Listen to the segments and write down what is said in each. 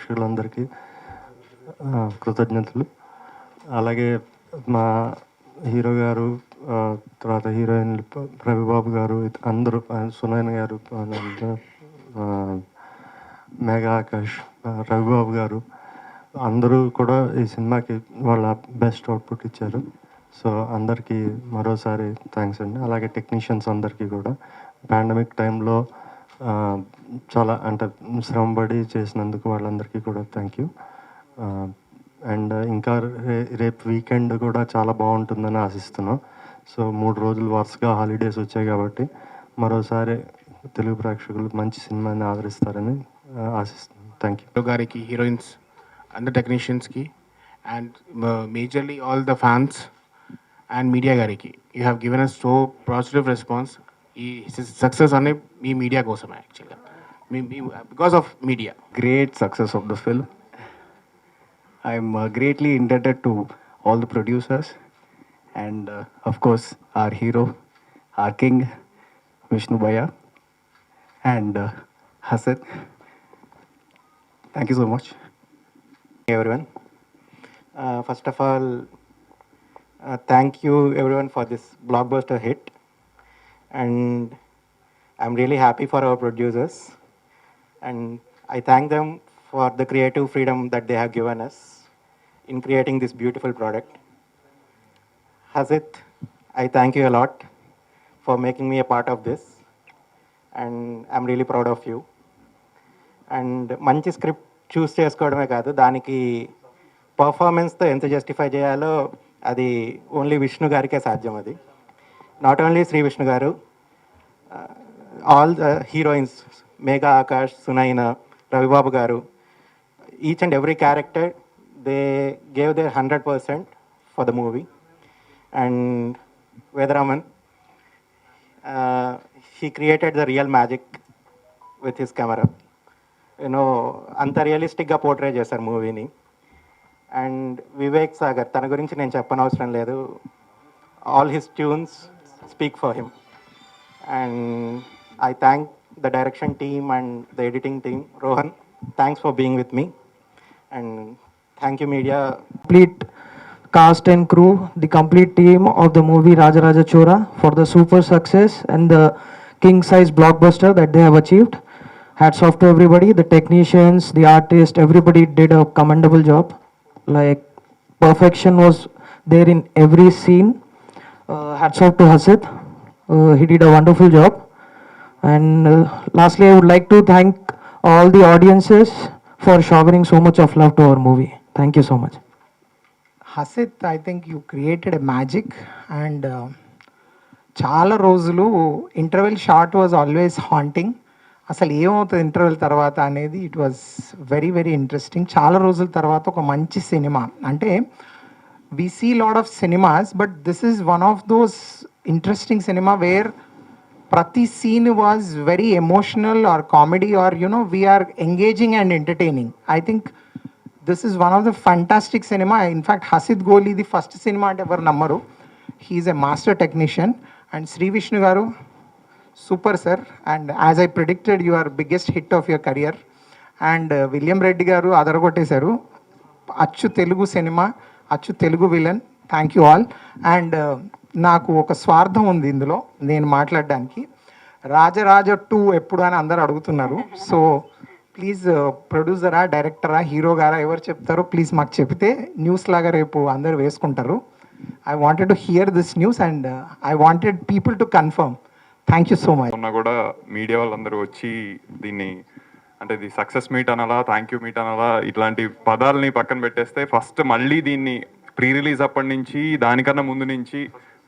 ప్రేక్షకులందరికీ కృతజ్ఞతలు. అలాగే మా హీరో గారు, తర్వాత హీరోయిన్లు రవిబాబు గారు, అందరూ, సునయన గారు, మేఘా ఆకాష్, రవిబాబు గారు అందరూ కూడా ఈ సినిమాకి వాళ్ళ బెస్ట్ అవుట్పుట్ ఇచ్చారు. సో అందరికీ మరోసారి థ్యాంక్స్ అండి. అలాగే టెక్నీషియన్స్ అందరికీ కూడా పాండమిక్ టైంలో చాలా అంటే శ్రమపడి చేసినందుకు వాళ్ళందరికీ కూడా థ్యాంక్ యూ. అండ్ ఇంకా రేపు వీకెండ్ కూడా చాలా బాగుంటుందని ఆశిస్తున్నాం. సో 3 రోజులు వరుసగా హాలిడేస్ వచ్చాయి కాబట్టి మరోసారి తెలుగు ప్రేక్షకులు మంచి సినిమాని ఆదరిస్తారని ఆశిస్తున్నాం. Thank you. గారికి, హీరోయిన్స్, అందరు టెక్నీషియన్స్కి, and majorly all the fans and media గారికి, you have given us so positive response. ఈ సక్సెస్ అనే మీ మీడియా కోసమే యాక్చువల్గా, because of media. Great success of the film. I'm greatly indebted to all the producers and of course our hero, our king, Vishnu Bhaiya and Hasid. Thank you so much. Hey everyone. First of all, thank you everyone for this blockbuster hit, and I'm really happy for our producers, and I thank them for the creative freedom that they have given us in creating this beautiful product. Hasid, I thank you a lot for making me a part of this, and I'm really proud of you. And మంచి script చూస్ చేసుకోవడమే కాదు, దానికి పర్ఫార్మెన్స్తో ఎంత justify చేయాలో అది only Vishnu గారికే సాధ్యం. అది not only Sri Vishnu garu, all the heroines, Megha Akash, Sunaina, Ravibabu garu, each and every character they gave their 100% for the movie. And Vedaraman, he created the real magic with his camera. You know అంత రియలిస్టిక్గా పోర్ట్రే చేశారు మూవీని. అండ్ వివేక్ సాగర్, తన గురించి నేను చెప్పనవసరం లేదు. All his tunes speak for him. And I thank the direction team and the editing team. Rohan, thanks for being with me. And thank you media. Complete cast and crew, the complete team of the movie Raja Raja Chora for the super success and the king size blockbuster that they have achieved. Hats off to everybody, the technicians, the artists, everybody did a commendable job. Like perfection was there in every scene. Hats off to Hasid, he did a wonderful job. And lastly, I would like to thank all the audiences for showering so much of love to our movie. Thank you so much. Hasid, I think you created a magic, and చాలా రోజులు interval shot was always haunting. అసలు ఏమవుతుంది interval తర్వాత అనేది it was very very interesting. చాలా రోజుల తర్వాత ఒక మంచి సినిమా, అంటే we see lot of cinemas, but this is one of those interesting cinema where ప్రతి scene was very emotional or comedy or you know very engaging and entertaining. I think this is one of the fantastic cinema. In fact Hasith Goli ఇది first cinema అంటే ఎవరు నమ్మరు. He's a master technician. And Sri Vishnu garu, super sir. And as I predicted you are biggest hit of your career. And William Reddy garu అదరగొట్టేశారు. అచ్చు Telugu cinema, అచ్చు Telugu villain. Thank you all. And నాకు ఒక స్వార్థం ఉంది ఇందులో నేను మాట్లాడడానికి. రాజరాజ 2 ఎప్పుడు అని అందరు అడుగుతున్నారు. సో ప్లీజ్ ప్రొడ్యూసరా, డైరెక్టరా, హీరో గారా ఎవరు చెప్తారో ప్లీజ్ మాకు చెప్తే న్యూస్ లాగా రేపు అందరు వేసుకుంటారు. I wanted to hear this news and I wanted people to confirm. Thank you so much. ఉన్నా కూడా మీడియా వాళ్ళందరూ వచ్చి దీన్ని, అంటే ఇది సక్సెస్ మీట్ అనాలా, థ్యాంక్ యూ మీట్ అనాలా, ఇట్లాంటి పదాలని పక్కన పెట్టేస్తే ఫస్ట్ మళ్ళీ దీన్ని ప్రీ రిలీజ్ అప్పటి నుంచి, దానికన్నా ముందు నుంచి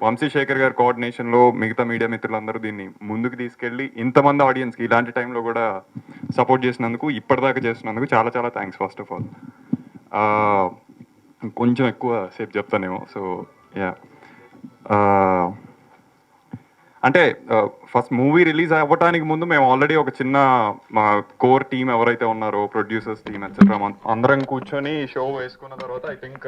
వంశీశేఖర్ గారి కోఆర్డినేషన్లో మిగతా మీడియా మిత్రులందరూ దీన్ని ముందుకు తీసుకెళ్ళి ఇంతమంది ఆడియన్స్కి ఇలాంటి టైంలో కూడా సపోర్ట్ చేసినందుకు, ఇప్పటిదాకా చేసినందుకు చాలా చాలా థ్యాంక్స్. ఫస్ట్ ఆఫ్ ఆల్ కొంచెం ఎక్కువ సేపు చెప్తానేమో. సో యా, అంటే ఫస్ట్ మూవీ రిలీజ్ అవ్వడానికి ముందు మేము ఆల్రెడీ ఒక చిన్న మా కోర్ టీం ఎవరైతే ఉన్నారో, ప్రొడ్యూసర్స్ టీం ఎట్సెట్రా, అందరం కూర్చొని షో వేసుకున్న తర్వాత ఐ థింక్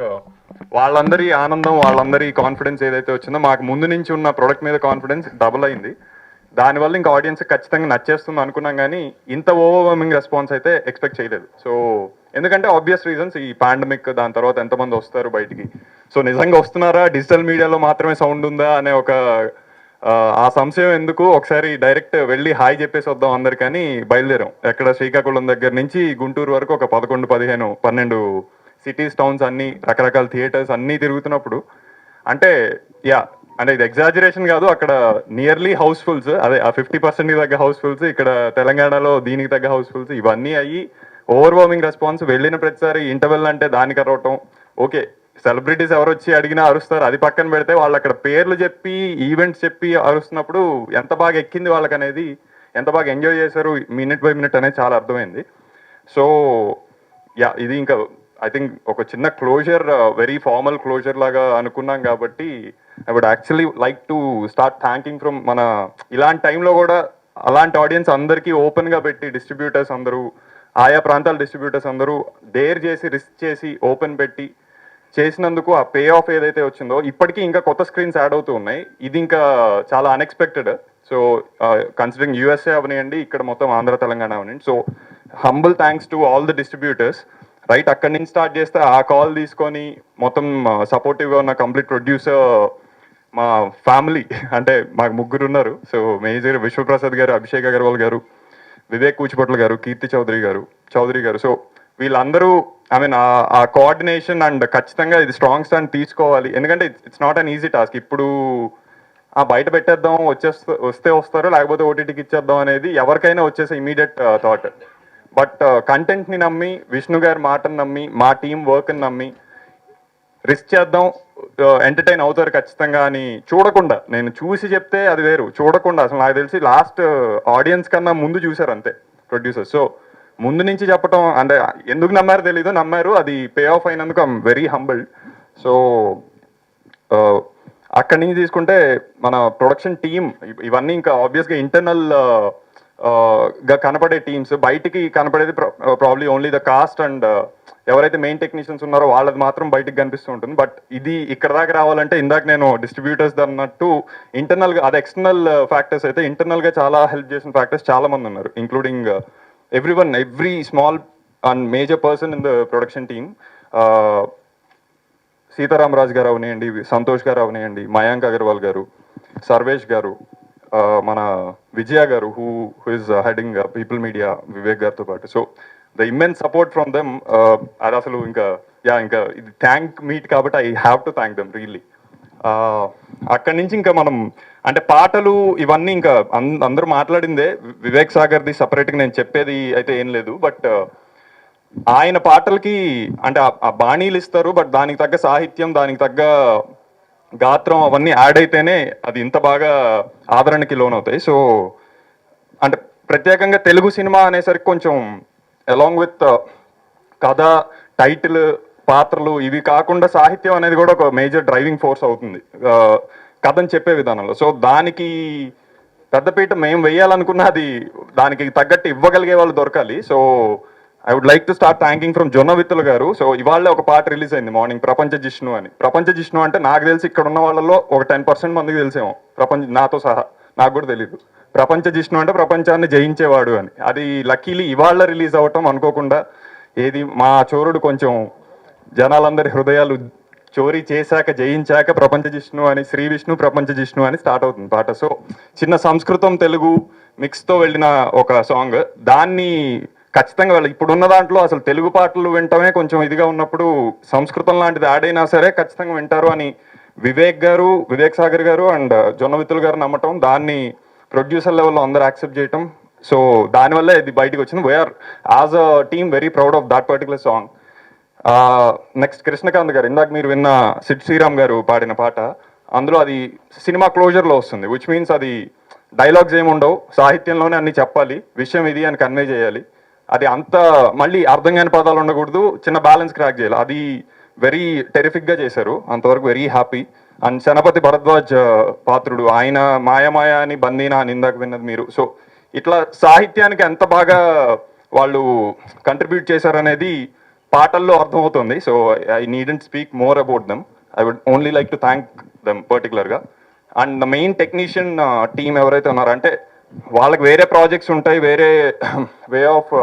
వాళ్ళందరి ఆనందం, వాళ్ళందరి కాన్ఫిడెన్స్ ఏదైతే వచ్చిందో, మాకు ముందు నుంచి ఉన్న ప్రొడక్ట్ మీద కాన్ఫిడెన్స్ డబుల్ అయింది. దానివల్ల ఇంకా ఆడియన్స్ ఖచ్చితంగా నచ్చేస్తుంది అనుకున్నాం, కానీ ఇంత ఓవర్వెల్మింగ్ రెస్పాన్స్ అయితే ఎక్స్పెక్ట్ చేయలేదు. సో ఎందుకంటే ఆబ్వియస్ రీజన్స్ ఈ పాండమిక్, దాని తర్వాత ఎంతమంది వస్తారు బయటికి, సో నిజంగా వస్తున్నారా, డిజిటల్ మీడియాలో మాత్రమే సౌండ్ ఉందా అనే ఒక ఆ సంశయం ఎందుకు, ఒకసారి డైరెక్ట్ వెళ్ళి హాయ్ చెప్పేసి వద్దాం అందరికని బయలుదేరాం. ఎక్కడ శ్రీకాకుళం దగ్గర నుంచి గుంటూరు వరకు ఒక 11, 15, 12 సిటీస్, టౌన్స్ అన్ని రకరకాల థియేటర్స్ అన్నీ తిరుగుతున్నప్పుడు అంటే అంటే ఇది ఎగ్జాజరేషన్ కాదు, అక్కడ నియర్లీ హౌస్ఫుల్స్, అదే ఆ 50%కి తగ్గ హౌస్ఫుల్స్, ఇక్కడ తెలంగాణలో దీనికి తగ్గ హౌస్ఫుల్స్, ఇవన్నీ అయ్యి ఓవర్వార్మింగ్ రెస్పాన్స్. వెళ్ళిన ప్రతిసారి ఇంటర్వెల్ అంటే దానికి అరవటం, ఓకే సెలబ్రిటీస్ ఎవరు వచ్చి అడిగినా అరుస్తారు, అది పక్కన పెడితే వాళ్ళు అక్కడ పేర్లు చెప్పి ఈవెంట్స్ చెప్పి అరుస్తున్నప్పుడు ఎంత బాగా ఎక్కింది వాళ్ళకి అనేది, ఎంత బాగా ఎంజాయ్ చేశారు మినిట్ బై మినిట్ అనేది చాలా అర్థమైంది. సో ఇది ఇంకా ఐ థింక్ ఒక చిన్న క్లోజర్, వెరీ ఫార్మల్ క్లోజర్ లాగా అనుకున్నాం కాబట్టి I would actually like to start thanking from మన ఇలాంటి టైంలో కూడా అలాంటి ఆడియన్స్ అందరికీ ఓపెన్గా పెట్టి, డిస్ట్రిబ్యూటర్స్ అందరూ, ఆయా ప్రాంతాల డిస్ట్రిబ్యూటర్స్ అందరూ డేర్ చేసి, రిస్క్ చేసి, ఓపెన్ పెట్టి చేసినందుకు ఆ పే ఆఫ్ ఏదైతే వచ్చిందో, ఇప్పటికీ ఇంకా కొత్త స్క్రీన్స్ యాడ్ అవుతూ ఉన్నాయి. ఇది ఇంకా చాలా అన్ఎక్స్పెక్టెడ్. సో కన్సిడరింగ్ యూఎస్ఏ అవనివ్వండి, ఇక్కడ మొత్తం ఆంధ్ర తెలంగాణ అవనివ్వండి. So humble thanks to all the distributors. Right అక్కడి నుంచి స్టార్ట్ చేస్తే ఆ కాల్ తీసుకొని మొత్తం సపోర్టివ్గా ఉన్న కంప్లీట్ ప్రొడ్యూసర్ మా ఫ్యామిలీ, అంటే మాకు 3 ఉన్నారు. సో మేజర్ విశ్వప్రసాద్ గారు, అభిషేక్ అగర్వాల్ గారు, వివేక్ కూచిపట్ల గారు, కీర్తి చౌదరి గారు. సో వీళ్ళందరూ ఐ మీన్ ఆ కోఆర్డినేషన్ అండ్ ఖచ్చితంగా ఇది స్ట్రాంగ్ స్టాండ్ తీసుకోవాలి. ఎందుకంటే it's not an easy task. ఇప్పుడు బయట పెట్టేద్దాం, వస్తే వస్తారు, లేకపోతే ఓటీటీకి ఇచ్చేద్దాం అనేది ఎవరికైనా వచ్చేసే ఇమీడియట్ థాట్. బట్ కంటెంట్ని నమ్మి, విష్ణు గారి మాటను నమ్మి, మా టీం వర్క్ని నమ్మి రిస్క్ చేద్దాం, ఎంటర్టైన్ అవుతారు ఖచ్చితంగా అని చూడకుండా, నేను చూసి చెప్తే అది వేరు, చూడకుండా అసలు నాకు తెలిసి లాస్ట్ ఆడియన్స్ కన్నా ముందు చూశారు అంతే ప్రొడ్యూసర్స్. సో ముందు నుంచి చెప్పటం అంటే ఎందుకు నమ్మారో తెలీదు, నమ్మారు, అది పే ఆఫ్ అయినందుకు ఐఎమ్ వెరీ హంబుల్డ్. సో అక్కడి నుంచి తీసుకుంటే మన ప్రొడక్షన్ టీమ్, ఇవన్నీ ఇంకా ఆబ్వియస్గా ఇంటర్నల్ గా కనపడే టీమ్స్, బయటికి కనపడేది probably only the cost and ఎవరైతే మెయిన్ టెక్నీషియన్స్ ఉన్నారో వాళ్ళది మాత్రం బయటికి కనిపిస్తూ ఉంటుంది. బట్ ఇది ఇక్కడ దాకా రావాలంటే ఇందాక నేను డిస్ట్రిబ్యూటర్స్ అన్నట్టు ఇంటర్నల్గా, అది ఎక్స్టర్నల్ ఫ్యాక్టర్స్ అయితే ఇంటర్నల్గా చాలా హెల్ప్ చేసిన ఫ్యాక్టర్స్ చాలా మంది ఉన్నారు, including every small and major person in the production team. Sitaram Raj గారు అవనివ్వండి, సంతోష్ గారు అవనివ్వండి, మయాంక్ అగర్వాల్ గారు, సర్వేష్ గారు, మన విజయ గారు who is heading people media, Vivek గారితో పాటు. So the immense support from them, అది అసలు ఇంకా ఇది థ్యాంక్ మీట్ కాబట్టి I have to thank them really. అక్కడి నుంచి ఇంకా మనం అంటే పాటలు ఇవన్నీ ఇంకా అందరూ మాట్లాడిందే. వివేక్ సాగర్ది సపరేట్గా నేను చెప్పేది అయితే ఏం లేదు. బట్ ఆయన పాటలకి అంటే ఆ బాణీలు ఇస్తారు, బట్ దానికి తగ్గ సాహిత్యం, దానికి తగ్గ గాత్రం అవన్నీ యాడ్ అయితేనే అది ఇంత బాగా ఆదరణకి లోనవుతాయి. సో అంటే ప్రత్యేకంగా తెలుగు సినిమా అనేసరికి కొంచెం అలాంగ్ విత్ కథ, టైటిల్, పాత్రలు ఇవి కాకుండా సాహిత్యం అనేది కూడా ఒక మేజర్ డ్రైవింగ్ ఫోర్స్ అవుతుంది కథని చెప్పే విధానంలో. సో దానికి పెద్దపీట మేము వేయాలనుకున్న అది దానికి తగ్గట్టు ఇవ్వగలిగే వాళ్ళు దొరకాలి. So I would like to start thanking from Jonnavithula garu. So ఇవాళ ఒక పాట రిలీజ్ అయింది మార్నింగ్, ప్రపంచ జిష్ణు అని. ప్రపంచ జిష్ణు అంటే నాకు తెలిసి ఇక్కడ ఉన్న వాళ్ళలో ఒక 10% మందికి తెలిసేమో, నాతో సహా నాకు కూడా తెలీదు. ప్రపంచ జిష్ణు అంటే ప్రపంచాన్ని జయించేవాడు అని. అది లక్కీలీ ఇవాళ రిలీజ్ అవ్వటం అనుకోకుండా, ఏది మా చోరుడు కొంచెం జనాలందరి హృదయాలు చోరీ చేశాక, జయించాక ప్రపంచ జిష్ణు అని, శ్రీ విష్ణు ప్రపంచ జిష్ణు అని స్టార్ట్ అవుతుంది పాట. సో చిన్న సంస్కృతం తెలుగు మిక్స్తో వెళ్ళిన ఒక సాంగ్, దాన్ని ఖచ్చితంగా ఇప్పుడున్న దాంట్లో అసలు తెలుగు పాటలు వింటమే కొంచెం ఇదిగా ఉన్నప్పుడు సంస్కృతం లాంటిది యాడ్ అయినా సరే ఖచ్చితంగా వింటారు అని వివేక్ సాగర్ గారు అండ్ జొన్నవిత్తులు గారు నమ్మటం, దాన్ని ప్రొడ్యూసర్ లెవెల్లో అందరూ యాక్సెప్ట్ చేయటం. సో దానివల్ల ఇది బయటకు వచ్చింది. We are as a team very proud of that particular song. Next Krishnakanth garu, ఇందాక మీరు విన్న సిడ్ శ్రీరామ్ గారు పాడిన పాట, అందులో అది సినిమా క్లోజర్లో వస్తుంది. విచ్ మీన్స్ అది డైలాగ్స్ ఏమి ఉండవు, సాహిత్యంలోనే అన్ని చెప్పాలి, విషయం ఇది అని కన్వే చేయాలి. అది అంత మళ్ళీ అర్థం కాని పదాలు ఉండకూడదు, చిన్న బ్యాలెన్స్ క్రాక్ చేయాలి. అది వెరీ టెరిఫిక్గా చేశారు, అంతవరకు very happy. And Shanapathi Bharadwaj పాత్రుడు, ఆయన మాయమాయ అని, బందీనా అని ఇందాక విన్నది మీరు. సో ఇట్లా సాహిత్యానికి ఎంత బాగా వాళ్ళు కంట్రిబ్యూట్ చేశారనేది పాటల్లో అర్థమవుతుంది. So I needn't speak more about them, I would only like to thank them పర్టికులర్గా. And the main technician team ఎవరైతే ఉన్నారో, అంటే వాళ్ళకి వేరే ప్రాజెక్ట్స్ ఉంటాయి, వేరే వే ఆఫ్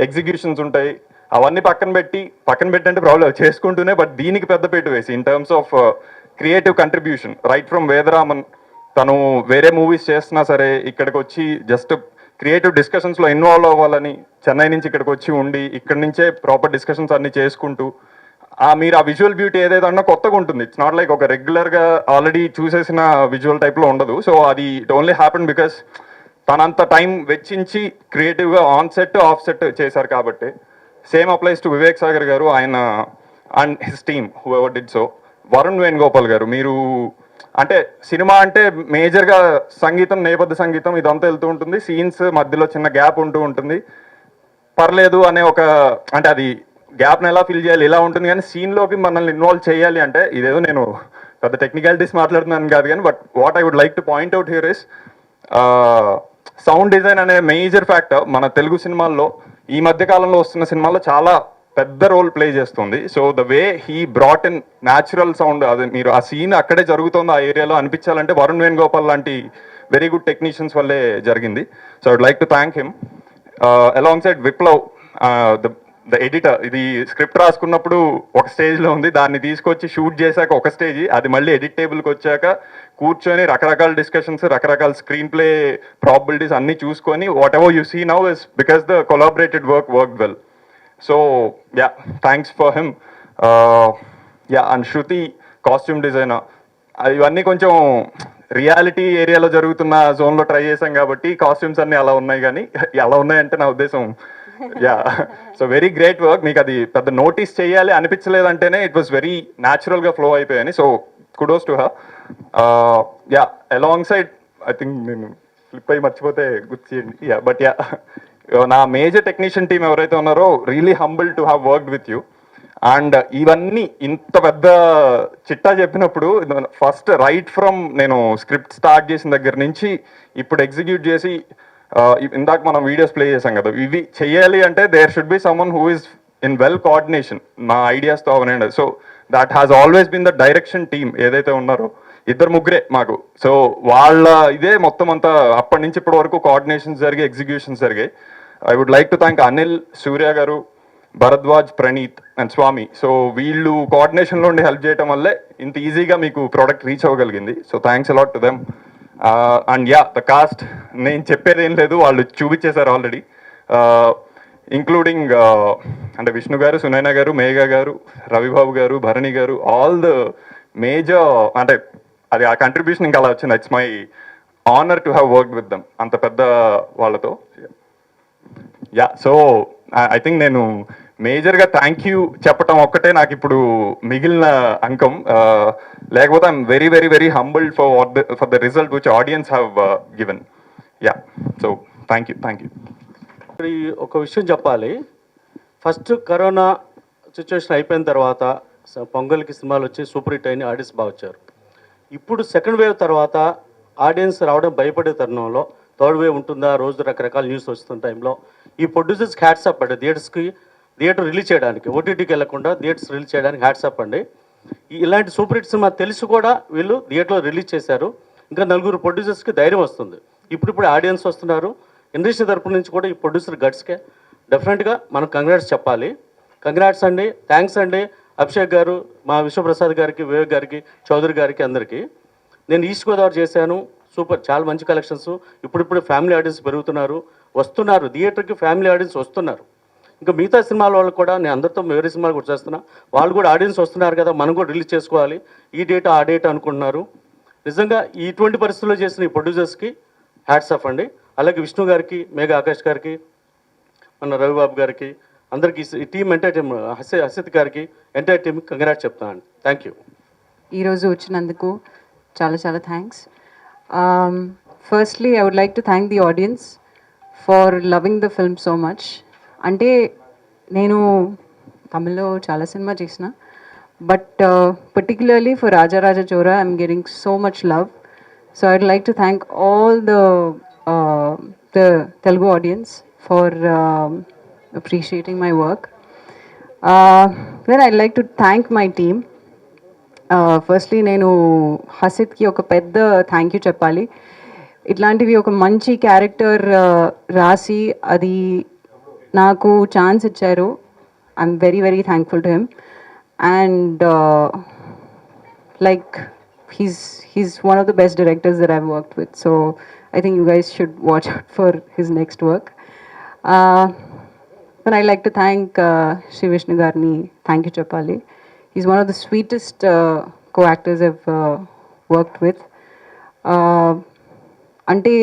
ఎగ్జిక్యూషన్స్ ఉంటాయి, అవన్నీ పక్కన పెట్టి అంటే ప్రాబ్లం చేసుకుంటూనే, బట్ దీనికి పెద్దపీట వేసి in terms of creative contribution right from Vedaraman, తను వేరే మూవీస్ చేస్తున్నా సరే ఇక్కడికి వచ్చి జస్ట్ క్రియేటివ్ డిస్కషన్స్లో ఇన్వాల్వ్ అవ్వాలని చెన్నై నుంచి ఇక్కడికి వచ్చి ఉండి ఇక్కడి నుంచే ప్రాపర్ డిస్కషన్స్ అన్ని చేసుకుంటూ మీరు ఆ విజువల్ బ్యూటీ ఏదైతే అన్నా కొత్తగా ఉంటుంది. ఇట్స్ నాట్ లైక్ ఒక రెగ్యులర్గా ఆల్రెడీ చూసేసిన విజువల్ టైప్లో ఉండదు. సో అది ఇట్ ఓన్లీ హ్యాపెన్ బికాస్ తనంత టైం వెచ్చించి క్రియేటివ్గా ఆన్ సెట్ ఆఫ్ సెట్ చేశారు కాబట్టి. Same applies to Vivek Sagar గారు, ఆయన and his team who ever did so. Varun Venugopal గారు, మీరు అంటే సినిమా అంటే మేజర్గా సంగీతం, నేపథ్య సంగీతం ఇదంతా వెళ్తూ ఉంటుంది, సీన్స్ మధ్యలో చిన్న గ్యాప్ ఉంటూ ఉంటుంది, పర్లేదు అనే ఒక అంటే అది గ్యాప్ని ఎలా ఫిల్ చేయాలి ఇలా ఉంటుంది. కానీ సీన్లోకి మనల్ని ఇన్వాల్వ్ చేయాలి అంటే ఇదేదో నేను పెద్ద టెక్నికాలిటీస్ మాట్లాడుతున్నాను కాదు కానీ, but what I would like to point out here is sound design అనే మేజర్ ఫ్యాక్టర్ మన తెలుగు సినిమాల్లో ఈ మధ్య కాలంలో వస్తున్న సినిమాల్లో చాలా పెద్ద రోల్ ప్లే చేస్తుంది. So the way he brought in natural sound, అది మీరు ఆ సీన్ అక్కడే జరుగుతుందో ఆ ఏరియాలో అనిపించాలంటే వరుణ్ వేణుగోపాల్ లాంటి వెరీ గుడ్ టెక్నీషియన్స్ వల్లే జరిగింది. So I would like to thank him alongside Viplav the editor. ఇది స్క్రిప్ట్ రాసుకున్నప్పుడు ఒక స్టేజ్లో ఉంది, దాన్ని తీసుకొచ్చి షూట్ చేశాక ఒక స్టేజ్, అది మళ్ళీ ఎడిట్ టేబుల్కి వచ్చాక కూర్చొని రకరకాల డిస్కషన్స్, రకరకాల స్క్రీన్ ప్లే ప్రాబిలిటీస్ అన్నీ చూసుకొని whatever you see now is because the collaborated work well. So yeah, thanks for him. Yeah, and Shruti costume designer, ఇవన్నీ కొంచెం రియాలిటీ ఏరియాలో జరుగుతున్న జోన్లో ట్రై చేశాం కాబట్టి కాస్ట్యూమ్స్ అన్నీ అలా ఉన్నాయి. కానీ అలా ఉన్నాయంటే నా ఉద్దేశం yeah, so very great work. మీకు అది పెద్ద నోటీస్ చేయాలి అనిపించలేదంటేనే ఇట్ వాస్ వెరీ న్యాచురల్గా ఫ్లో అయిపోయాయని. So kudos to her. Yeah, along side I think నేను ఫ్లిప్ అయి మర్చిపోతే గుర్తు చేయండి. యా, బట్ యా, నా మేజర్ టెక్నీషియన్ టీం ఎవరైతే ఉన్నారో really humble to have worked with you. And ఇవన్నీ ఇంత పెద్ద చిట్టా చెప్పినప్పుడు ఫస్ట్ రైట్ ఫ్రమ్ నేను స్క్రిప్ట్ స్టార్ట్ చేసిన దగ్గర నుంచి ఇప్పుడు ఎగ్జిక్యూట్ చేసి ఇందాక మనం వీడియోస్ ప్లే చేసాం కదా, ఇవి చెయ్యాలి అంటే there should be someone who is in well coordination మా ఐడియాస్తో అవనండి. So that has always been the direction team ఏదైతే ఉన్నారో, ఇద్దరు ముగ్గురే మాకు. సో వాళ్ళ ఇదే మొత్తం అంతా అప్పటి నుంచి ఇప్పటి వరకు కోఆర్డినేషన్స్ జరిగాయి, ఎగ్జిక్యూషన్స్ జరిగాయి. I would like to thank Anil, Surya garu, Bharadwaj, Praneeth and Swamy. సో వీళ్ళు కోఆర్డినేషన్లో ఉండి హెల్ప్ చేయడం వల్లే ఇంత ఈజీగా మీకు ప్రోడక్ట్ రీచ్ అవ్వగలిగింది. So thanks a lot to them. And yeah, the cast నేను చెప్పేది ఏం లేదు, వాళ్ళు చూపించేశారు ఆల్రెడీ, ఇంక్లూడింగ్ అంటే విష్ణు గారు, సునైనా గారు, మేఘా గారు, రవిబాబు గారు, Bharani garu, all the major అంటే అది ఆ కంట్రిబ్యూషన్ ఇంకా అలా వచ్చింది. It's my honour to have work with them అంత పెద్ద వాళ్ళతో. యా, సో ఐ థింక్ నేను మేజర్గా థ్యాంక్ యూ చెప్పటం ఒక్కటే నాకు ఇప్పుడు మిగిలిన అంకం. లేకపోతే I'm very very very humbled for the result which audience have given. Yeah, so thank you. ఒక విషయం చెప్పాలి. ఫస్ట్ కరోనా సిచ్యువేషన్ అయిపోయిన తర్వాత పొంగల్కి సినిమాలు వచ్చి సూపర్ హిట్ అయిన ఆడియన్స్ బాగా వచ్చారు. ఇప్పుడు సెకండ్ వేవ్ తర్వాత ఆడియన్స్ రావడం భయపడే తరుణంలో థర్డ్ వేవ్ ఉంటుందా, రోజు రకరకాల న్యూస్ వస్తున్న టైంలో ఈ ప్రొడ్యూసర్స్కి హ్యాట్సప్ అండి. థియేటర్ రిలీజ్ చేయడానికి, ఓటీటీకి వెళ్లకుండా థియేటర్స్ రిలీజ్ చేయడానికి హ్యాట్సప్ అండి. ఇలాంటి సూపర్ హిట్ సినిమా తెలిసి కూడా వీళ్ళు థియేటర్లో రిలీజ్ చేశారు. ఇంకా నలుగురు ప్రొడ్యూసర్స్కి ధైర్యం వస్తుంది. ఇప్పుడు ఆడియన్స్ వస్తున్నారు. ఇండస్ట్రీ తరపు నుంచి కూడా ఈ ప్రొడ్యూసర్ గట్స్కే డెఫినెట్గా మనం కంగ్రాట్స్ చెప్పాలి. కంగ్రాట్స్ అండి, థ్యాంక్స్ అండి. అభిషేక్ గారు, మా విశ్వప్రసాద్ గారికి, వివేక్ గారికి, చౌదరి గారికి, అందరికీ. నేను ఈస్ట్ గోదావరి చేశాను, సూపర్, చాలా మంచి కలెక్షన్స్. ఇప్పుడు ఫ్యామిలీ ఆడియన్స్ పెరుగుతున్నారు, వస్తున్నారు థియేటర్కి, ఫ్యామిలీ ఆడియన్స్ వస్తున్నారు. ఇంకా మిగతా సినిమాల వాళ్ళు కూడా నేను అందరితో వేరే సినిమాలు కూడా చేస్తున్నా, వాళ్ళు కూడా ఆడియన్స్ వస్తున్నారు కదా, మనం కూడా రిలీజ్ చేసుకోవాలి, ఈ డేట్ ఆ డేట్ అనుకుంటున్నారు. నిజంగా ఇటువంటి పరిస్థితుల్లో చేసిన ఈ ప్రొడ్యూసర్స్కి హ్యాట్స్ ఆఫ్ అండి. అలాగే విష్ణు గారికి, మేఘా ఆకాష్ గారికి, మన రవిబాబు గారికి, అందరికీ ఈ టీం ఎంటైర్ టీమ్, హసిత్ గారికి, ఎంటైర్ టీమ్కి కంగ్రాట్స్ చెప్తాను. Thank you. ఈరోజు వచ్చినందుకు చాలా చాలా thanks. Firstly I would like to thank the audience for loving the film so much. అంటే నేను తమిళ్లో చాలా సినిమా చేసిన, but particularly for Rajaraja Chora I'm getting so much love. So I would like to thank all the Telugu audience for appreciating my work. Then I'd like to thank my team. Firstly, నేను హసిత్కి ఒక పెద్ద thank you చెప్పాలి. ఇట్లాంటివి ఒక మంచి character రాసి అది నాకు ఛాన్స్ ఇచ్చారు. I'm very, very thankful to him. And like, he's one of the best directors that I've worked with. So I think you guys should watch out for his next work. Then I'd like to thank Sri Vishnu Garni. Thank you, Chapali. He's one of the sweetest co-actors I've worked with. అంటే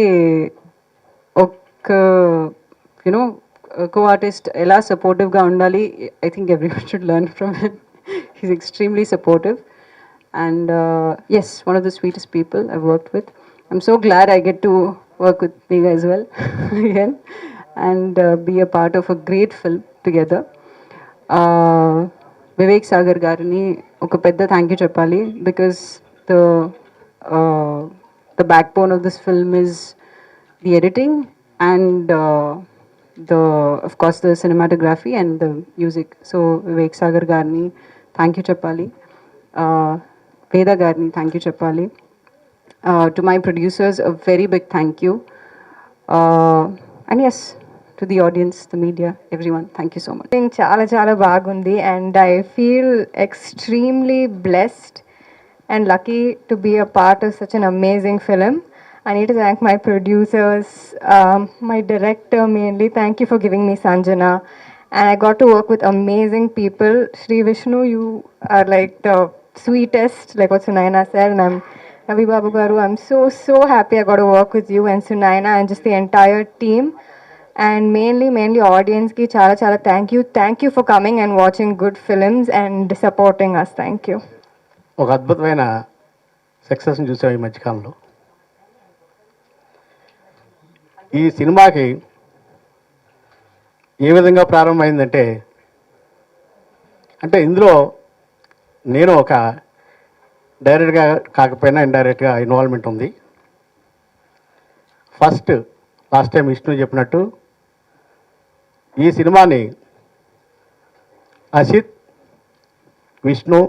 ఒక you know కో-ఆర్టిస్ట్ ఎలా సపోర్టివ్గా ఉండాలి, I think everyone should learn from him. He's extremely supportive and yes, one of the sweetest people I've worked with. I'm so glad I get to work with Megha as well again and be a part of a great film together. Vivek Sagar garini oka pedda thank you cheppali, because the backbone of this film is the editing and of course the cinematography and the music. So Vivek Sagar garini thank you cheppali. Veda Garni, thank you Cheppali. To my producers, a very big thank you. And yes, to the audience, the media, everyone, thank you so much. చాలా చాలా బాగుంది, and I feel extremely blessed and lucky to be a part of such an amazing film. I need to thank my producers, my director mainly. Thank you for giving me Sanjana. And I got to work with amazing people. Sri Vishnu, you are like the sweetest, like what Sunaina said, and I'm Ravi Babu Garu. I'm so happy I got to work with you and Sunaina and just the entire team. And mainly audience ki chala thank you for coming and watching good films and supporting us. Thank you. ఒక అద్భుతమైన సక్సెస్ని చూసాం ఈ మధ్యకాలంలో. ఈ సినిమాకి ఏ విధంగా ప్రారంభమైందంటే, అంటే ఇందులో నేను ఒక డైరెక్ట్గా కాకపోయినా ఇండైరెక్ట్గా ఇన్వాల్వ్మెంట్ ఉంది. లాస్ట్ టైం విష్ణు చెప్పినట్టు ఈ సినిమాని అసిత్, విష్ణు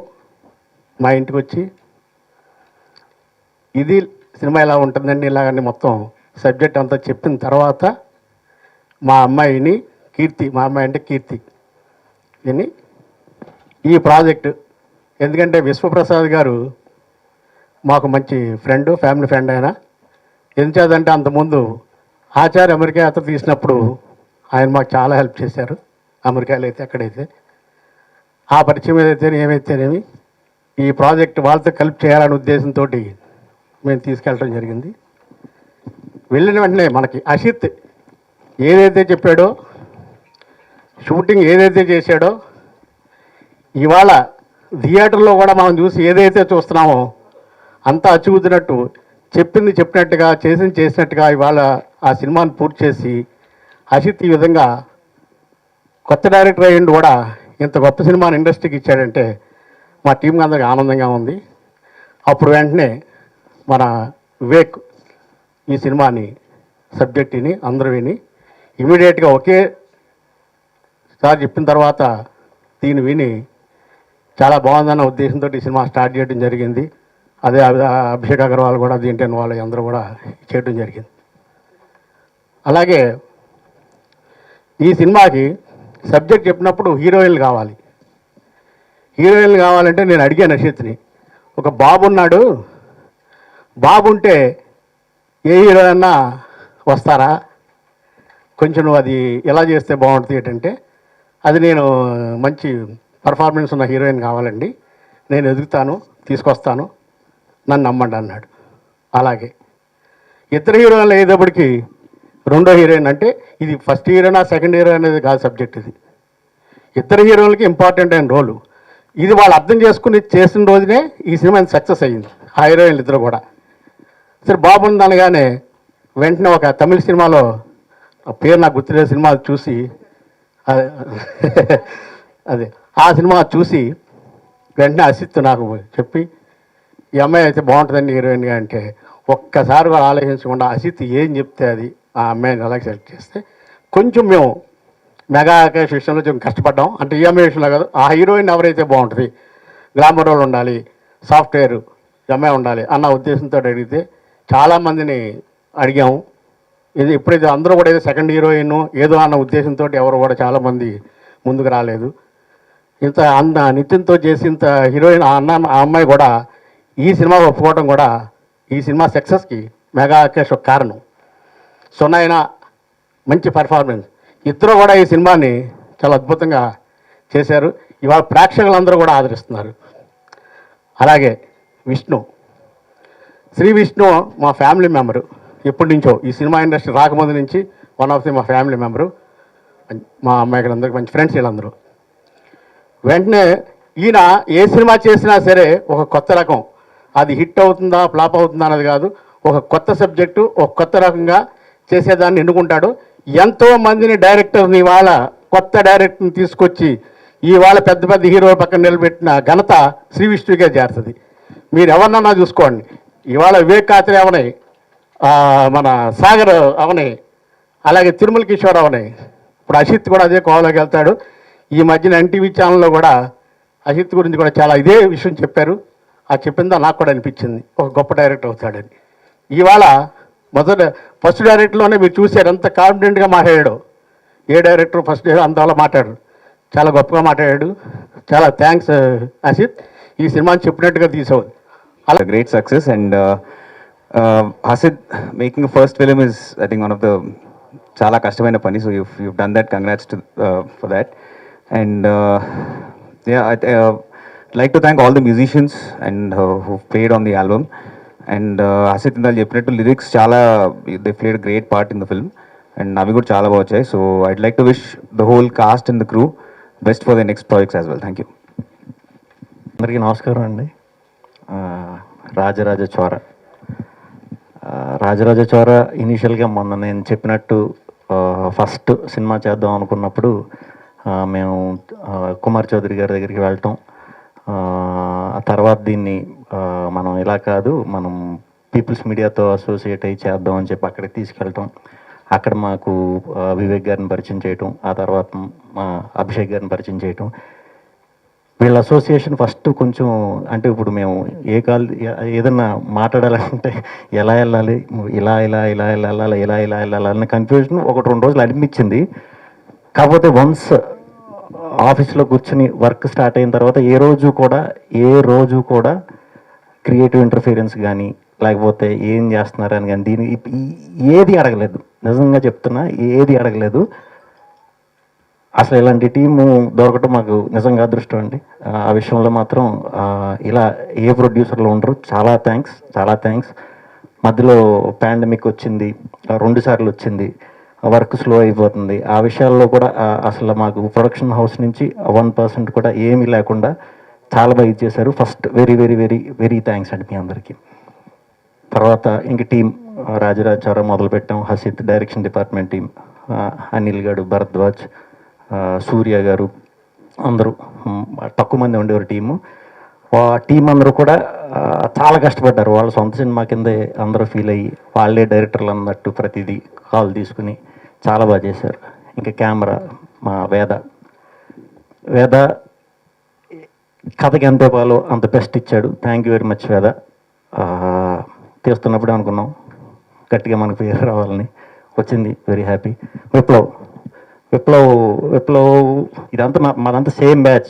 మా ఇంటికి వచ్చి ఇది సినిమా ఇలా ఉంటుందండి ఇలాగని మొత్తం సబ్జెక్ట్ అంతా చెప్పిన తర్వాత మా అమ్మాయిని కీర్తి, మా అమ్మాయి అంటే కీర్తి విని ఈ ప్రాజెక్టు, ఎందుకంటే విశ్వప్రసాద్ గారు మాకు మంచి ఫ్రెండ్, ఫ్యామిలీ ఫ్రెండ్ ఆయన. ఎందుచేదంటే అంతకుముందు ఆచార్య అమెరికా యాత్ర తీసినప్పుడు ఆయన మాకు చాలా హెల్ప్ చేశారు, అమెరికాలో అయితే ఎక్కడైతే. ఆ పరిచయం ఏమైతేనేమి ఈ ప్రాజెక్ట్ వాళ్ళతో కలిపి చేయాలనే ఉద్దేశంతో మేము తీసుకెళ్ళడం జరిగింది. వెళ్ళిన వెంటనే మనకి అసిత్ ఏదైతే చెప్పాడో, షూటింగ్ ఏదైతే చేశాడో, ఇవాళ థియేటర్లో కూడా మనం చూసి ఏదైతే చూస్తున్నామో అంతా అచ్చుకుతున్నట్టు చెప్పింది చెప్పినట్టుగా చేసినట్టుగా ఇవాళ ఆ సినిమాని పూర్తి చేసి అసిత్ ఈ విధంగా కొత్త డైరెక్టర్ అయ్యిండు కూడా ఇంత గొప్ప సినిమాని ఇండస్ట్రీకి ఇచ్చాడంటే మా టీంకి అందరికీ ఆనందంగా ఉంది. అప్పుడు వెంటనే మన వివేక్ ఈ సినిమాని సబ్జెక్ట్ విని అందరూ విని ఇమీడియట్గా ఒకేసారి చెప్పిన తర్వాత దీన్ని విని చాలా బాగుందన్న ఉద్దేశంతో ఈ సినిమా స్టార్ట్ చేయడం జరిగింది. అదే అభిషేక్ అగర్వాల్ కూడా దీంట్లో వాళ్ళు అందరూ కూడా చేయడం జరిగింది. అలాగే ఈ సినిమాకి సబ్జెక్ట్ చెప్పినప్పుడు హీరోయిన్లు కావాలంటే నేను అడిగాను అషిత్ని, ఒక బాబు ఉన్నాడు, బాబుంటే ఏ హీరో అన్నా వస్తారా, కొంచెం నువ్వు అది ఎలా చేస్తే బాగుంటుంది ఏంటంటే, అది నేను మంచి పర్ఫార్మెన్స్ ఉన్న హీరోయిన్ కావాలండి, నేను ఎదుగుతాను, తీసుకొస్తాను, నన్ను నమ్మండి అన్నాడు. అలాగే ఇద్దరు హీరోయిన్లు అయ్యేటప్పటికి రెండో హీరోయిన్ అంటే ఇది ఫస్ట్ హీరోయినా సెకండ్ హీరోయిన్ అనేది కాదు సబ్జెక్ట్, ఇది ఇద్దరు హీరోయిన్లకి ఇంపార్టెంట్ అయిన రోలు. ఇది వాళ్ళు అర్థం చేసుకుని చేసిన రోజునే ఈ సినిమా సక్సెస్ అయ్యింది, ఆ హీరోయిన్లు ఇద్దరు కూడా. సరే బాగుంది అనగానే వెంటనే ఒక తమిళ సినిమాలో ఆ పేరు నాకు గుర్తులేదు సినిమా చూసి అదే ఆ సినిమా చూసి వెంటనే అసిత్ నాకు చెప్పి ఈ అమ్మాయి అయితే బాగుంటుందండి హీరోయిన్గా అంటే, ఒక్కసారి కూడా ఆలోచించకుండా అసిత్ ఏం చెప్తే అది ఆ అమ్మాయిని అలాగే సెలెక్ట్ చేస్తే కొంచెం మేము మెగా ఆకాష్ విషయంలో కొంచెం కష్టపడ్డాం. అంటే ఈ అమ్మాయి విషయంలో కాదు, ఆ హీరోయిన్ ఎవరైతే బాగుంటుంది, గ్లామర్ రోల్ ఉండాలి, సాఫ్ట్వేర్ అమ్మాయి ఉండాలి అన్న ఉద్దేశంతో అడిగితే చాలామందిని అడిగాము. ఇది ఎప్పుడైతే అందరూ కూడా ఏదో సెకండ్ హీరోయిన్ ఏదో అన్న ఉద్దేశంతో ఎవరు కూడా చాలామంది ముందుకు రాలేదు. ఇంత నితిన్తో చేసి ఇంత హీరోయిన్ ఆ అమ్మాయి కూడా ఈ సినిమా ఒప్పుకోవడం కూడా ఈ సినిమా సక్సెస్కి మెగా ఆకాష్ ఒక కారణం. సునైన మంచి పర్ఫార్మెన్స్, ఇద్దరు కూడా ఈ సినిమాని చాలా అద్భుతంగా చేశారు. ఇవాళ ప్రేక్షకులందరూ కూడా ఆదరిస్తున్నారు. అలాగే శ్రీ విష్ణు మా ఫ్యామిలీ మెంబరు, ఎప్పటి నుంచో ఈ సినిమా ఇండస్ట్రీ రాకముందు నుంచి వన్ ఆఫ్ ది మా ఫ్యామిలీ మెంబరు. మా అమ్మాయిలందరికీ మంచి ఫ్రెండ్స్ వీళ్ళందరూ. వెంటనే ఈయన ఏ సినిమా చేసినా సరే ఒక కొత్త రకం, అది హిట్ అవుతుందా ఫ్లాప్ అవుతుందా అన్నది కాదు, ఒక కొత్త సబ్జెక్టు ఒక కొత్త రకంగా చేసేదాన్ని ఎన్నుకుంటాడు. ఎంతో మందిని డైరెక్టర్ని ఇవాళ కొత్త డైరెక్టర్ని తీసుకొచ్చి ఇవాళ పెద్ద పెద్ద హీరోల పక్కన నిలబెట్టిన ఘనత శ్రీ విష్ణుకే చేరుతుంది. మీరు ఎవరినన్నా చూసుకోండి, ఇవాళ వివేక్ కాత్రే అవని, మన సాగర్ అవని, అలాగే తిరుమల కిషోర్ అవని, ఇప్పుడు అసిత్ కూడా అదే కోవలోకి వెళ్తాడు. ఈ మధ్యన ఎన్టీవీ ఛానల్లో కూడా అజిత్ గురించి కూడా చాలా ఇదే విషయం చెప్పారు. ఆ చెప్పిందా నాకు కూడా అనిపించింది, ఒక గొప్ప డైరెక్టర్ అవుతాడని. ఇవాళ ఫస్ట్ డైరెక్టర్లోనే మీరు చూశారు ఎంత కాన్ఫిడెంట్గా మాట్లాడాడు. ఏ డైరెక్టర్ ఫస్ట్ అంతలా మాట్లాడారు, చాలా గొప్పగా మాట్లాడాడు. చాలా థ్యాంక్స్ అజిత్, ఈ సినిమాని చెప్పినట్టుగా తీసావు. A great success, and Hasid making a first film is, I think, one of the chala kashtamayina pani, so you've done that. Congrats to for that. And yeah, I'd like to thank all the musicians and who played on the album. And Hasid indal cheppinattu lyrics chala, they played a great part in the film, and avi kuda chala baga vachayi. So I'd like to wish the whole cast and the crew best for their next projects as well. Thank you. అందరికీ నమస్కారం అండి. రాజరాజ చోర రాజరాజ చోర ఇనీషియల్గా మొన్న నేను చెప్పినట్టు first cinema చేద్దాం అనుకున్నప్పుడు మేము కుమార్ చౌదరి గారి దగ్గరికి వెళ్ళటం, ఆ తర్వాత దీన్ని మనం ఇలా కాదు, మనం పీపుల్స్ మీడియాతో అసోసియేట్ అయ్యి చేద్దాం అని చెప్పి అక్కడికి తీసుకెళ్ళటం, అక్కడ మాకు వివేక్ గారిని పరిచయం చేయటం, ఆ తర్వాత మా అభిషేక్ గారిని పరిచయం చేయటం. వీళ్ళ అసోసియేషన్ ఫస్ట్ కొంచెం, అంటే ఇప్పుడు మేము ఏదన్నా మాట్లాడాలంటే ఎలా వెళ్ళాలి, ఇలా ఇలా ఇలా ఇలా వెళ్ళాలి, ఇలా ఇలా వెళ్ళాలి కన్ఫ్యూజన్ 1-2 రోజులు అనిపించింది. కాకపోతే వన్స్ ఆఫీస్లో కూర్చుని వర్క్ స్టార్ట్ అయిన తర్వాత ఏ రోజు కూడా క్రియేటివ్ ఇంటర్ఫీరెన్స్ కానీ లేకపోతే ఏం చేస్తున్నారని కానీ దీని ఏది అడగలేదు. నిజంగా చెప్తున్నా, ఏది అడగలేదు. అసలు ఇలాంటి టీము దొరకటం మాకు నిజంగా అదృష్టం అండి. ఆ విషయంలో మాత్రం ఇలా ఏ ప్రొడ్యూసర్లు ఉండరు. చాలా థ్యాంక్స్. మధ్యలో పాండమిక్ వచ్చింది, 2 సార్లు వచ్చింది, వర్క్ స్లో అయిపోతుంది. ఆ విషయాల్లో కూడా అసలు మాకు ప్రొడక్షన్ హౌస్ నుంచి 1% కూడా ఏమీ లేకుండా చాలా బాగా ఇచ్చేశారు. First very very very very thanks అండి మీ అందరికీ. తర్వాత ఇంక టీం రాజరాజ్ చౌర మొదలుపెట్టాం, Hasith direction department team, Anil గారు, భరద్వాజ్, సూర్య గారు, అందరూ తక్కువ మంది ఉండేవారు టీము. టీం అందరూ కూడా చాలా కష్టపడ్డారు. వాళ్ళ సొంత సినిమా కిందే అందరూ ఫీల్ అయ్యి వాళ్ళే డైరెక్టర్లు అన్నట్టు ప్రతిదీ కాల్ తీసుకుని చాలా బాగా చేశారు. ఇంకా కెమెరా మా వేద కథకి ఎంత ఇవ్వాలో అంత బెస్ట్ ఇచ్చాడు. థ్యాంక్ యూ వెరీ మచ్ వేద. తీస్తున్నప్పుడే అనుకున్నాం గట్టిగా మనకు పేరు రావాలని, వచ్చింది. Very happy. విప్లవ్ ఇదంతా మాదంతా సేమ్ బ్యాచ్.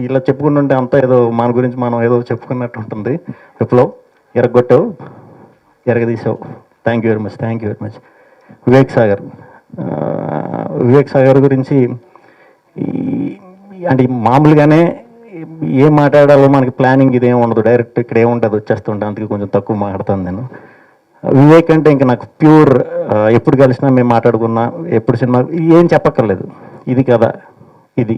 ఇలా చెప్పుకుంటుంటే అంతా ఏదో మన గురించి మనం ఏదో చెప్పుకున్నట్టు ఉంటుంది. విప్లవ్ ఎరగొట్టావు, ఎరగదీసావు. Thank you very much. Vivek Sagar గురించి అంటే మామూలుగానే ఏం మాట్లాడాలో మనకి ప్లానింగ్ ఇదేం ఉండదు, డైరెక్ట్ ఇక్కడ ఏముంటుంది వచ్చేస్తుంటే, అందుకే కొంచెం తక్కువ మాట్లాడతాను నేను. వివేక్ అంటే ఇంకా నాకు ప్యూర్, ఎప్పుడు కలిసినా మేము మాట్లాడుకున్నా, ఎప్పుడు సినిమా ఏం చెప్పక్కర్లేదు, ఇది కథ, ఇది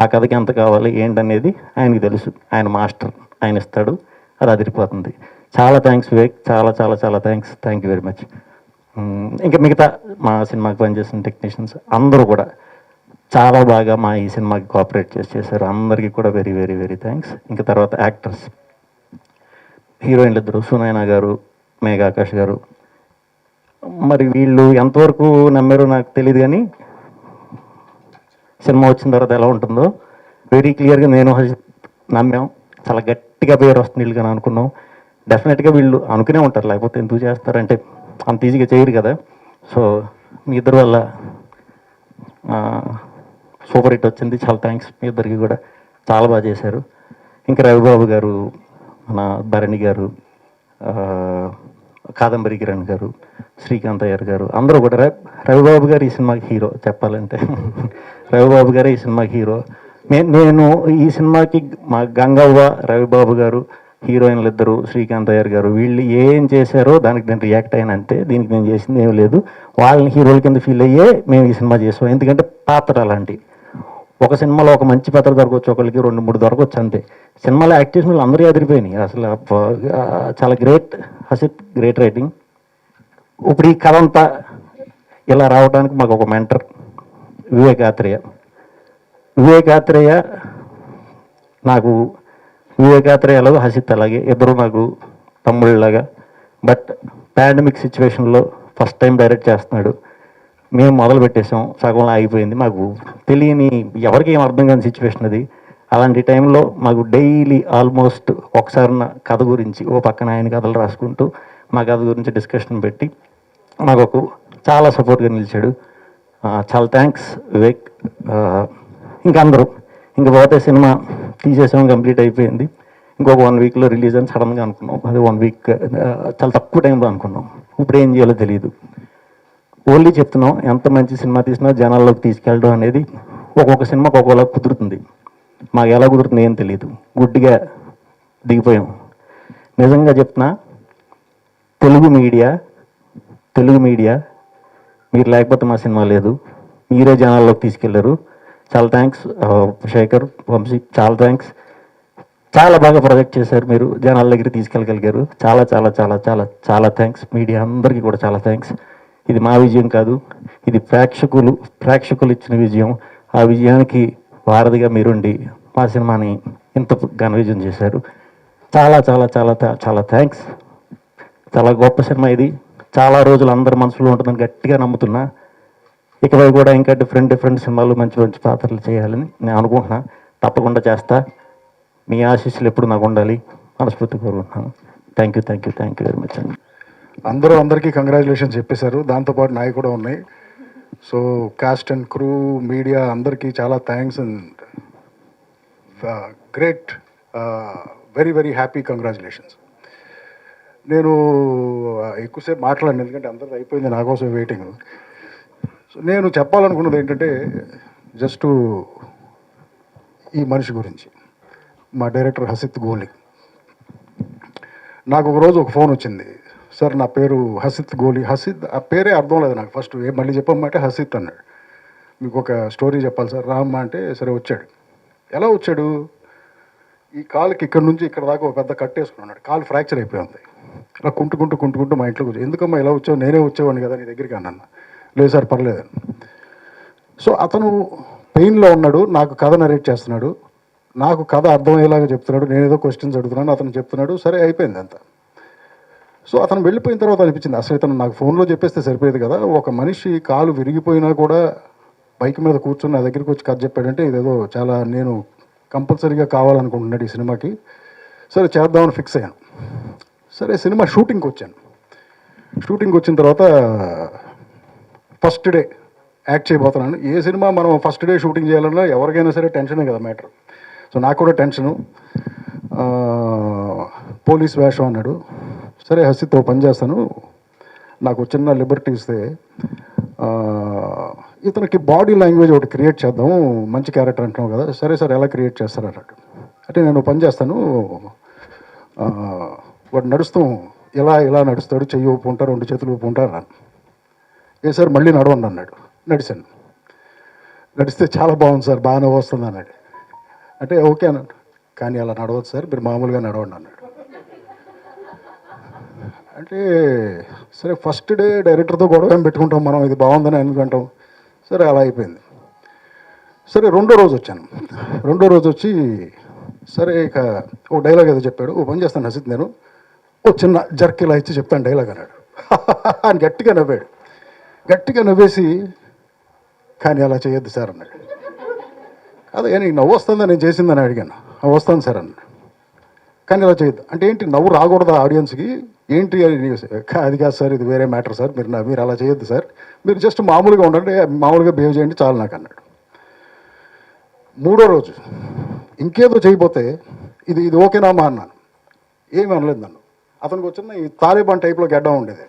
ఆ కథకి ఎంత కావాలి ఏంటనేది ఆయనకి తెలుసు. ఆయన మాస్టర్, ఆయన ఇస్తాడు, అది అదిరిపోతుంది. చాలా థ్యాంక్స్ వివేక్, చాలా thanks. Thank you very much. ఇంకా మిగతా మా సినిమాకి పనిచేసిన టెక్నీషియన్స్ అందరూ కూడా చాలా బాగా మా ఈ సినిమాకి కోఆపరేట్ చేశారు. అందరికీ కూడా వెరీ వెరీ వెరీ థ్యాంక్స్. ఇంకా తర్వాత యాక్టర్స్, హీరోయిన్లు ఇద్దరు, సునైనా గారు, మేఘా ఆకాష్ గారు. మరి వీళ్ళు ఎంతవరకు నమ్మారో నాకు తెలియదు, కానీ సినిమా వచ్చిన తర్వాత ఎలా ఉంటుందో వెరీ క్లియర్గా నేను నమ్మాం. చాలా గట్టిగా పేరు వస్తుంది వీళ్ళుగా అనుకున్నాం. డెఫినెట్గా వీళ్ళు అనుకునే ఉంటారు, లేకపోతే ఎందుకు చేస్తారంటే అంత ఈజీగా చేయరు కదా. సో మీ ఇద్దరు వల్ల సూపర్ హిట్ వచ్చింది. చాలా థ్యాంక్స్ మీ ఇద్దరికి కూడా, చాలా బాగా చేశారు. ఇంకా రవిబాబు గారు, మన భరణి గారు, కాదంబరి కిరణ్ గారు, శ్రీకాంత్ అయ్యర్ గారు, అందరూ కూడా రవిబాబు గారు ఈ సినిమాకి హీరో చెప్పాలంటే. రవిబాబు గారే ఈ సినిమాకి హీరో. నేను ఈ సినిమాకి మా గంగవ్వ, రవిబాబు గారు, హీరోయిన్లు ఇద్దరు, శ్రీకాంత్ అయ్యర్ గారు, వీళ్ళు ఏం చేశారో దానికి నేను రియాక్ట్ అయిన అంతే. దీనికి నేను చేసింది ఏం లేదు. వాళ్ళని హీరోల కింద ఫీల్ అయ్యే మేము ఈ సినిమా చేసాం. ఎందుకంటే పాత్ర అలాంటి. ఒక సినిమాలో ఒక మంచి పాత్ర దొరకవచ్చు, ఒకరికి 2-3 దొరకవచ్చు అంతే. సినిమాలో యాక్టర్స్లు అందరూ ఎదిరిపోయినాయి అసలు. చాలా గ్రేట్ హసిత్, గ్రేట్ రైటింగ్. ఇప్పుడు ఈ కథ అంతా ఇలా రావడానికి మాకు ఒక మెంటర్ వివేకాత్రేయ. నాకు వివేకాత్రేయలో హసిత్ అలాగే ఇద్దరు నాకు తమ్ముళ్ళలాగా. బట్ పాండమిక్ సిచ్యువేషన్లో ఫస్ట్ టైం డైరెక్ట్ చేస్తున్నాడు. మేము మొదలు పెట్టేసాం, సగంలో ఆగిపోయింది. మాకు తెలియని, ఎవరికి ఏం అర్థం కాని సిచ్యువేషన్ అది. అలాంటి టైంలో మాకు డైలీ ఆల్మోస్ట్ ఒకసారి కథ గురించి ఓ పక్కన ఆయన కథలు రాసుకుంటూ మా కథ గురించి డిస్కషన్ పెట్టి మాకు చాలా సపోర్ట్గా నిలిచాడు. చాలా థ్యాంక్స్ వివేక్. ఇంకా అందరూ ఇంక పోతే సినిమా తీసేసాం, కంప్లీట్ అయిపోయింది. ఇంకొక 1 వీక్లో రిలీజ్ అని సడన్గా అనుకున్నాం. అది 1 వీక్ చాలా తక్కువ టైంలో అనుకున్నాం. ఇప్పుడు ఏం చేయాలో తెలియదు. ఓన్లీ చెప్తున్నాం, ఎంత మంచి సినిమా తీసినా జనాల్లోకి తీసుకెళ్ళడం అనేది ఒక్కొక్క సినిమాకి ఒక్కొక్కలా కుదురుతుంది. మాకు ఎలా కుదురుతుంది ఏం తెలియదు. గుడ్డిగా దిగిపోయాం. నిజంగా చెప్తున్నా, తెలుగు మీడియా మీరు లేకపోతే మా సినిమా లేదు. మీరే జనాల్లోకి తీసుకెళ్లారు. చాలా థ్యాంక్స్ శేఖర్, వంశీ, చాలా థ్యాంక్స్. చాలా బాగా ప్రొజెక్ట్ చేశారు మీరు, జనాల దగ్గర తీసుకెళ్ళగలిగారు. చాలా చాలా చాలా చాలా చాలా థ్యాంక్స్. మీడియా అందరికీ కూడా చాలా థ్యాంక్స్. ఇది మా విజయం కాదు, ఇది ప్రేక్షకులు ఇచ్చిన విజయం. ఆ విజయానికి వారధిగా మీరుండి మా సినిమాని ఇంత ఘన విజయం చేశారు. చాలా చాలా చాలా చాలా థ్యాంక్స్. చాలా గొప్ప సినిమా ఇది. చాలా రోజులు అందరి మనసులో ఉంటుందని గట్టిగా నమ్ముతున్నా. ఇకపై కూడా ఇంకా డిఫరెంట్ సినిమాలు, మంచి మంచి పాత్రలు చేయాలని నేను అనుకుంటున్నా. తప్పకుండా చేస్తా. మీ ఆశీస్సులు ఎప్పుడు నాకు ఉండాలి మనస్ఫూర్తి కోరుకుంటున్నాను. థ్యాంక్ యూ వెరీ మచ్ అండి. అందరికీ కంగ్రాచులేషన్స్ చెప్పేశారు. దాంతోపాటు నాయి కూడా ఉన్నాయి. So cost and crew, media అందరికీ చాలా thanks and great, very very happy, congratulations. నేను ఎక్కువసేపు మాట్లాడను, ఎందుకంటే అందరిది అయిపోయింది, నా కోసం వెయిటింగ్. సో నేను చెప్పాలనుకున్నది ఏంటంటే, జస్ట్ ఈ మనిషి గురించి, మా డైరెక్టర్ హసిత్ గోలి. నాకు ఒకరోజు ఒక ఫోన్ వచ్చింది, సార్ నా పేరు హసిత్ గోలి. హసిత్ ఆ పేరే అర్థం లేదు నాకు. ఫస్ట్ మళ్ళీ చెప్పమంటే హసిత్ అన్నాడు. మీకు ఒక స్టోరీ చెప్పాలి సార్, రామ్మా అంటే సరే వచ్చాడు. ఎలా వచ్చాడు? ఈ కాలుకి ఇక్కడ నుంచి ఇక్కడ దాకా ఒక పెద్ద కట్టేసుకున్నాడు. కాలు ఫ్రాక్చర్ అయిపోయింది. ఇలా కుంటుకుంటూ మా ఇంట్లోకి వచ్చి, ఎందుకమ్మా ఇలా వచ్చావు, నేనే వచ్చేవాడిని కదా నీ దగ్గరికి అన్న. లేదు సార్ పర్లేదు. సో అతను పెయిన్లో ఉన్నాడు, నాకు కథ నరేట్ చేస్తున్నాడు, నాకు కథ అర్థమయ్యేలాగా చెప్తున్నాడు, నేనేదో క్వశ్చన్స్ అడుగుతున్నాను, అతను చెప్తున్నాడు. సరే అయిపోయింది అంతా. సో అతను వెళ్ళిపోయిన తర్వాత అనిపించింది, అసలు ఇతను నాకు ఫోన్లో చెప్పేస్తే సరిపోయేది కదా. ఒక మనిషి కాలు విరిగిపోయినా కూడా బైక్ మీద కూర్చొని నా దగ్గరికి వచ్చి కథ చెప్పాడంటే ఇదేదో చాలా, నేను కంపల్సరీగా కావాలనుకుంటున్నాడు ఈ సినిమాకి. సరే చేద్దామని ఫిక్స్ అయ్యాను. సరే సినిమా షూటింగ్కి వచ్చాను. షూటింగ్కి వచ్చిన తర్వాత ఫస్ట్ డే యాక్ట్ చేయబోతున్నాను. ఏ సినిమా మనం ఫస్ట్ డే షూటింగ్ చేయాలన్నా ఎవరికైనా సరే టెన్షనే కదా మ్యాటర్. సో నాకు కూడా టెన్షను. పోలీస్ వేషం అన్నాడు. సరే హసిత్తో పని చేస్తాను, నాకు చిన్న లిబర్టీ ఇస్తే ఇతనికి బాడీ లాంగ్వేజ్ ఒకటి క్రియేట్ చేద్దాం, మంచి క్యారెక్టర్ అంటున్నావు కదా. సరే సార్ ఎలా క్రియేట్ చేస్తారు అన్నాడు. అంటే నేను పని చేస్తాను, వాడు నడుస్తూ ఇలా నడుస్తాడు, చెయ్యి ఊపు ఉంటా, 2 చేతులు ఊపు ఉంటా అన్నాను. ఏ సార్ మళ్ళీ నడవండి అన్నాడు. నడిచాను. నడిస్తే చాలా బాగుంది సార్, బాగానే వస్తుంది అన్నాడు. అంటే ఓకే అన్నాడు. కానీ అలా నడవద్దు సార్, మీరు మామూలుగా నడవండి అన్నాడు. అంటే సరే ఫస్ట్ డే డైరెక్టర్తో గొడవ ఏం పెట్టుకుంటాం మనం, ఇది బాగుందని అనుకుంటాం. సరే అలా అయిపోయింది. సరే రెండో రోజు వచ్చాను. రెండో రోజు వచ్చి సరే ఇక ఓ డైలాగ్ ఏదో చెప్పాడు. ఓ పని చేస్తాను హసిత్, నేను ఓ చిన్న జర్క్ ఇలా ఇచ్చి చెప్తాను డైలాగ్ అన్నాడు. అని గట్టిగా నవ్వాడు. గట్టిగా నవ్వేసి కానీ అలా చేయొద్దు సార్ అన్నాడు. అదే నీకు నవ్వు వస్తుందా నేను చేసిందని అడిగాను. వస్తాను సార్ అన్నాడు. కానీ అలా చేయొద్దు అంటే ఏంటి, నవ్వు రాకూడదా ఆడియన్స్కి ఏంటి అని. అది కాదు సార్, ఇది వేరే మ్యాటర్ సార్, మీరు అలా చేయొద్దు సార్, మీరు జస్ట్ మామూలుగా ఉండండి, మామూలుగా బిహేవ్ చేయండి చాలు నాకు అన్నాడు. మూడో రోజు ఇంకేదో చేయబోతే ఇది ఇది ఓకేనా అమ్మా అన్నాను. ఏమీ అనలేదు నన్ను. అతనికి వచ్చిన ఈ తాలిబాన్ టైప్లో గడ్డం ఉండేది.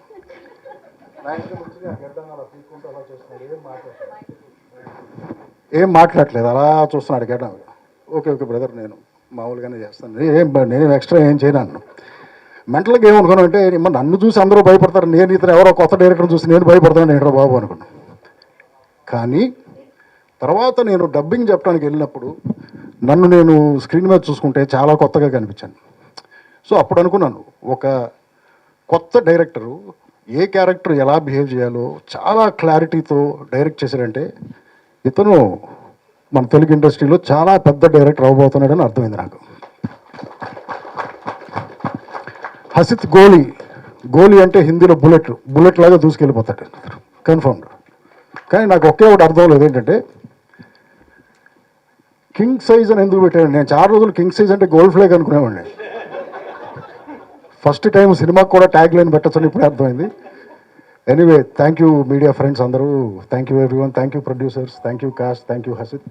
ఏం మాట్లాడలేదు, అలా చూస్తున్నాడు గడ్డం. ఓకే ఓకే బ్రదర్, నేను మామూలుగానే చేస్తాను, నేను ఎక్స్ట్రా ఏం చేయను అన్నాను. మెంటల్గా ఏమనుకున్నాను అంటే నన్ను చూసి అందరూ భయపడతారు, నేను ఇతను ఎవరో కొత్త డైరెక్టర్ని చూసి నేను భయపడతాను ఏంట్రా బాబు అనుకున్నాను. కానీ తర్వాత నేను డబ్బింగ్ చెప్పడానికి వెళ్ళినప్పుడు నన్ను నేను స్క్రీన్ మీద చూసుకుంటే చాలా కొత్తగా కనిపించాను. సో అప్పుడు అనుకున్నాను, ఒక కొత్త డైరెక్టరు ఏ క్యారెక్టర్ ఎలా బిహేవ్ చేయాలో చాలా క్లారిటీతో డైరెక్ట్ చేశాడంటే ఇతను మన తెలుగు ఇండస్ట్రీలో చాలా పెద్ద డైరెక్టర్ అవబోతున్నాడని అర్థమైంది నాకు. హసిత్ గోలీ అంటే హిందీలో బుల్లెట్ లాగా దూసుకెళ్ళిపోతాడు కన్ఫర్మ్డ్. కానీ నాకు ఒకే ఒకటి అర్థం లేదు, ఏంటంటే కింగ్ సైజ్ అని ఎందుకు పెట్టాను. నేను చాలా రోజులు కింగ్ సైజ్ అంటే గోల్డ్ ఫ్లేక్ అనుకునేవాడిని. ఫస్ట్ టైం సినిమాకి కూడా ట్యాగ్ లైన్ పెట్టచ్చని ఇప్పుడే అర్థమైంది. Anyway, thank you media friends అందరూ, thank you everyone, thank you producers, thank you cast, thank you Hasith.